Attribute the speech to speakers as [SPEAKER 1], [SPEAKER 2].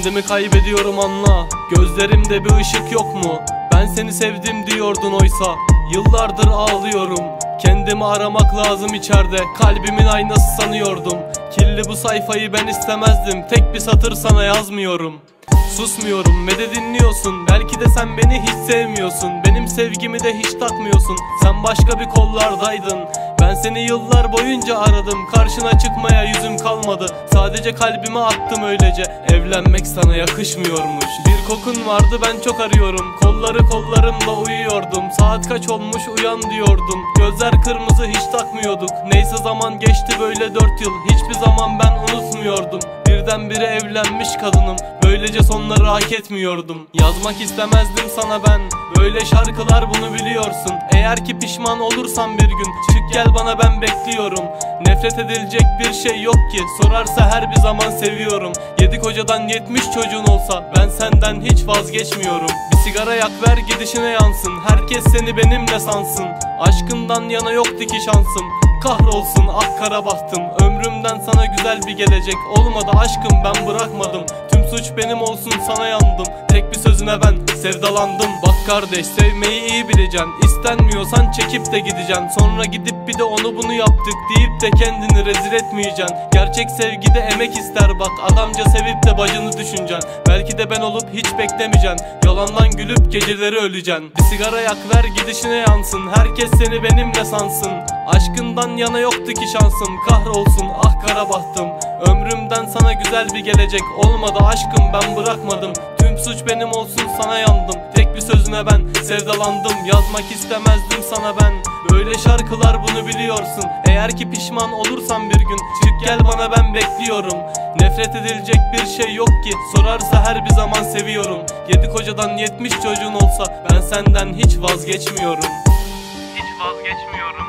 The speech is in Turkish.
[SPEAKER 1] Kendimi kaybediyorum anla, gözlerimde bir ışık yok mu? Ben seni sevdim diyordun oysa yıllardır ağlıyorum. Kendimi aramak lazım içeride, kalbimin aynası sanıyordum. Kirli bu sayfayı ben istemezdim, tek bir satır sana yazmıyorum. Susmuyorum ve de dinliyorsun, belki de sen beni hiç sevmiyorsun. Benim sevgimi de hiç takmıyorsun, sen başka bir kollardaydın. Ben seni yıllar boyunca aradım, karşına çıkmaya yüzüm kalmadı. Sadece kalbime attım öylece, evlenmek sana yakışmıyormuş. Bir kokun vardı ben çok arıyorum, kollarımla uyuyordum. Saat kaç olmuş uyan diyordum, gözler kırmızı hiç takmıyorduk. Neyse zaman geçti böyle 4 yıl, hiçbir zaman ben unutmuyordum. Birdenbire evlenmiş kadınım, böylece sonları hak etmiyordum. Yazmak istemezdim sana ben böyle şarkılar, bunu biliyorsun. Eğer ki pişman olursan bir gün, çık gel bana, ben bekliyorum. Nefret edilecek bir şey yok ki, sorarsa her bir zaman seviyorum. 7 kocadan 70 çocuğun olsa ben senden hiç vazgeçmiyorum. Bir sigara yak ver gidişine yansın, herkes seni benimle sansın. Aşkından yana yoktu ki şansım, kahrolsun ah kara bahtım. Ömrümden sana güzel bir gelecek olmadı aşkım, ben bırakmadım. Tüm suç benim olsun, sana yandım. Tek bir sözüne ben sevdalandım. Bak kardeş, sevmeyi iyi bileceksin. İstenmiyorsan çekip de gideceksin. Sonra gidip bir de onu bunu yaptık deyip de kendini rezil etmeyeceksin. Gerçek sevgide emek ister bak, adamca sevip de bacını düşüneceksin. Belki de ben olup hiç beklemeyeceksin, yalandan gülüp geceleri öleceksin. Bir sigara yak ver gidişine yansın, herkes seni benimle sansın. Aşkından yana yoktu ki şansım, kahrolsun ah kara bahtım. Ömrümden sana güzel bir gelecek olmadı aşkım, ben bırakmadım. Tüm suç benim olsun, sana yandım. Tek bir sözüne ben sevdalandım. Yazmak istemezdim sana ben böyle şarkılar, bunu biliyorsun. Eğer ki pişman olursan bir gün, çık gel bana, ben bekliyorum. Nefret edilecek bir şey yok ki, sorarsa her bir zaman seviyorum. 7 kocadan 70 çocuğun olsa ben senden hiç vazgeçmiyorum. Hiç vazgeçmiyorum.